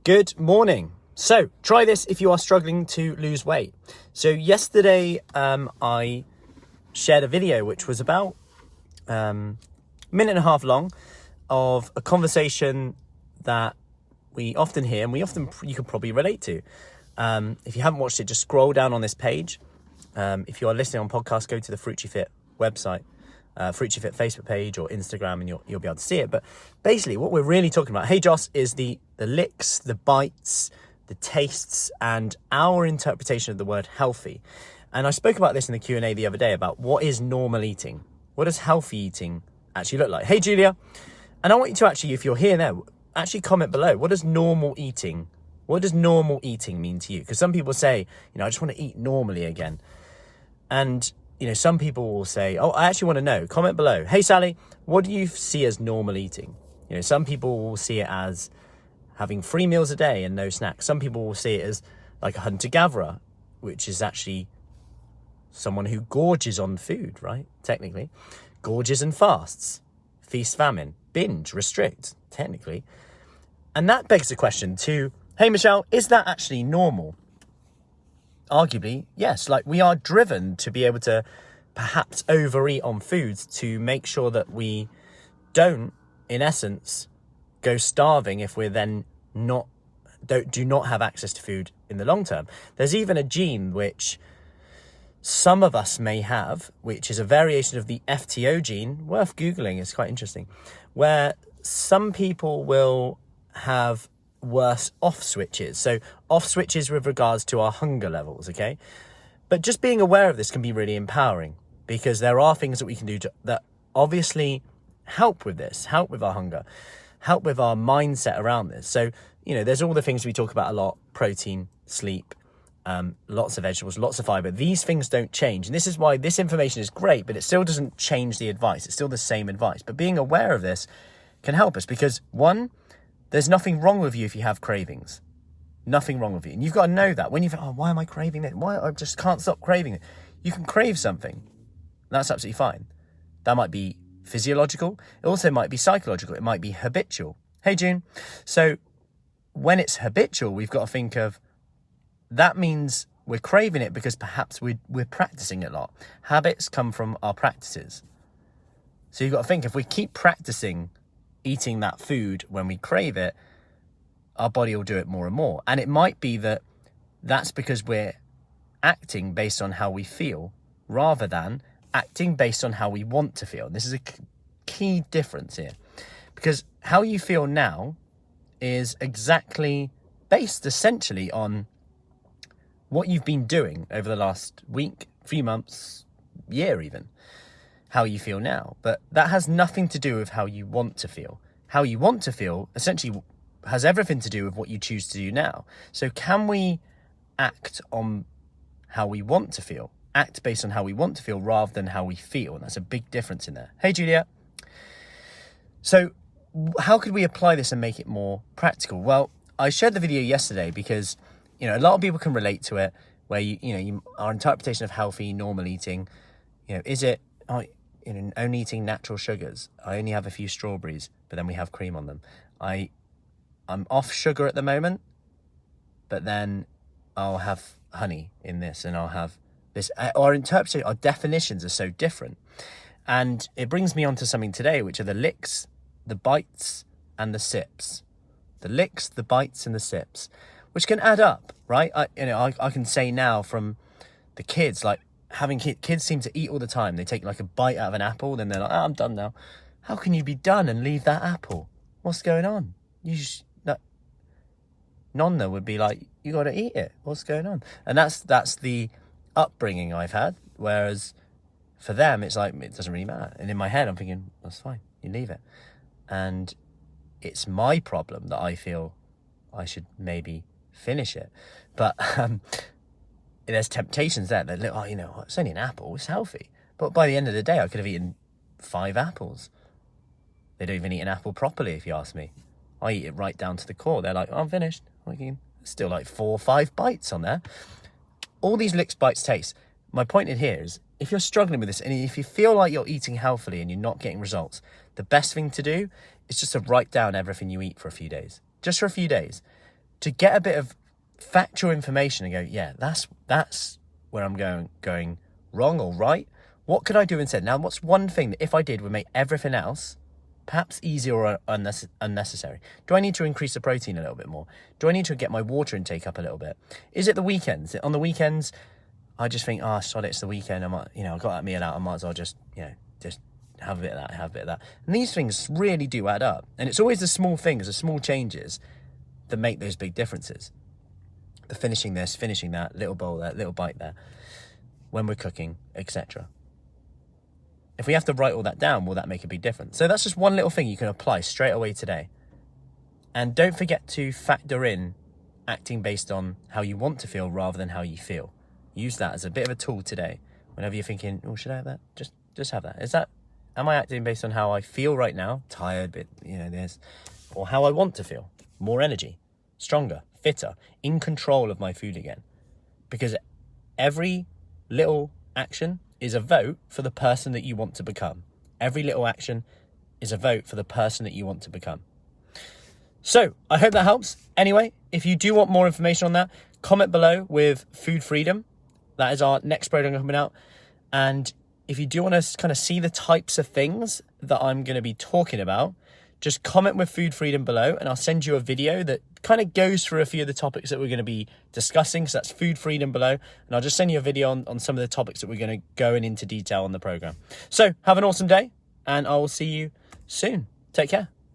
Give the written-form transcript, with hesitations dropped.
Good morning. So try this if you are struggling to lose weight. So yesterday I shared a video which was about a minute and a half long of a conversation that we often hear and you can probably relate to. If you haven't watched it, just scroll down on this page. If you are listening on podcast, go to the Fruci Fit website, Fruci Fit Facebook page or Instagram, and you'll be able to see it. But basically what we're really talking about, hey Joss, is the licks, the bites, the tastes, and our interpretation of the word healthy. And I spoke about this in the Q&A the other day about what is normal eating. What does healthy eating actually look like? Hey Julia, and I want you to actually, if you're here now, actually comment below. What does normal eating mean to you? Because some people say, I just want to eat normally again. And some people will say, I actually want to know. Comment below. Hey, Sally, what do you see as normal eating? Some people will see it as having 3 meals a day and no snacks. Some people will see it as like a hunter-gatherer, which is actually someone who gorges on food, right? Technically. Gorges and fasts. Feast, famine. Binge, restrict, technically. And that begs the question to, hey, Michelle, is that actually normal? Arguably, yes. Like, we are driven to be able to perhaps overeat on foods to make sure that we don't, in essence, go starving if we're then do not have access to food in the long term. There's even a gene which some of us may have, which is a variation of the FTO gene, worth Googling, it's quite interesting, where some people will have worse off switches. So off switches with regards to our hunger levels, okay? But just being aware of this can be really empowering, because there are things that we can do that obviously help with this, help with our hunger, help with our mindset around this. So, there's all the things we talk about a lot: protein, sleep, lots of vegetables, lots of fiber. These things don't change. And this is why this information is great, but it still doesn't change the advice. It's still the same advice. But being aware of this can help us, because one, there's nothing wrong with you if you have cravings. Nothing wrong with you. And you've got to know that. When you think, why am I craving it? Why? I just can't stop craving it. You can crave something. That's absolutely fine. That might be physiological. It also might be psychological. It might be habitual. Hey, June. So when it's habitual, we've got to think of, that means we're craving it because perhaps we're practicing it a lot. Habits come from our practices. So you've got to think, if we keep practicing eating that food when we crave it, our body will do it more and more. And it might be that that's because we're acting based on how we feel rather than acting based on how we want to feel. This is a key difference here, because how you feel now is exactly based essentially on what you've been doing over the last week, few months, year even. How you feel now. But that has nothing to do with how you want to feel. How you want to feel essentially has everything to do with what you choose to do now. So can we act on how we want to feel? Act based on how we want to feel rather than how we feel. And that's a big difference in there. Hey, Julia. So how could we apply this and make it more practical? Well, I shared the video yesterday because, a lot of people can relate to it, where our interpretation of healthy, normal eating, is it, only eating natural sugars. I only have a few strawberries, but then we have cream on them. I'm off sugar at the moment, but then I'll have honey in this, and I'll have this. Our interpretation, our definitions are so different. And it brings me on to something today, which are the licks, the bites, and the sips. The licks, the bites, and the sips, which can add up, right? I can say now from the kids, like, having kids seem to eat all the time. They take like a bite out of an apple, then they're like, I'm done now. How can you be done and leave that apple? What's going on? Nonna would be like, you got to eat it. What's going on? And that's the upbringing I've had. Whereas for them, it's like, it doesn't really matter. And in my head, I'm thinking, that's fine. You leave it. And it's my problem that I feel I should maybe finish it. But there's temptations there that look, it's only an apple, it's healthy. But by the end of the day, I could have eaten 5 apples. They don't even eat an apple properly, if you ask me. I eat it right down to the core. They're like, I'm finished. Still like 4 or 5 bites on there. All these licks, bites, tastes. My point in here is, if you're struggling with this, and if you feel like you're eating healthily and you're not getting results, the best thing to do is just to write down everything you eat for a few days. Just for a few days. to get a bit of factual information and go, yeah, that's where I'm going wrong or right. What could I do instead? Now, what's one thing that if I did would make everything else perhaps easier or unnecessary? Do I need to increase the protein a little bit more? Do I need to get my water intake up a little bit? Is it the weekends? On the weekends, I just think, sod it, it's the weekend. I might, I got that meal out. I might as well just have a bit of that, have a bit of that. And these things really do add up. And it's always the small things, the small changes that make those big differences. The finishing this, finishing that, little bowl there, little bite there, when we're cooking, etc. If we have to write all that down, will that make a big difference? So that's just one little thing you can apply straight away today. And don't forget to factor in acting based on how you want to feel rather than how you feel. Use that as a bit of a tool today. Whenever you're thinking, should I have that? Just have that. Am I acting based on how I feel right now? Tired, bit, this. Or how I want to feel? More energy, stronger, fitter, in control of my food again. Because every little action is a vote for the person that you want to become. Every little action is a vote for the person that you want to become. So, I hope that helps. Anyway, if you do want more information on that, comment below with food freedom. That is our next program coming out. And if you do want to kind of see the types of things that I'm going to be talking about, just comment with food freedom below and I'll send you a video that kind of goes through a few of the topics that we're going to be discussing. So that's food freedom below. And I'll just send you a video on some of the topics that we're going to go into detail on the program. So have an awesome day and I will see you soon. Take care.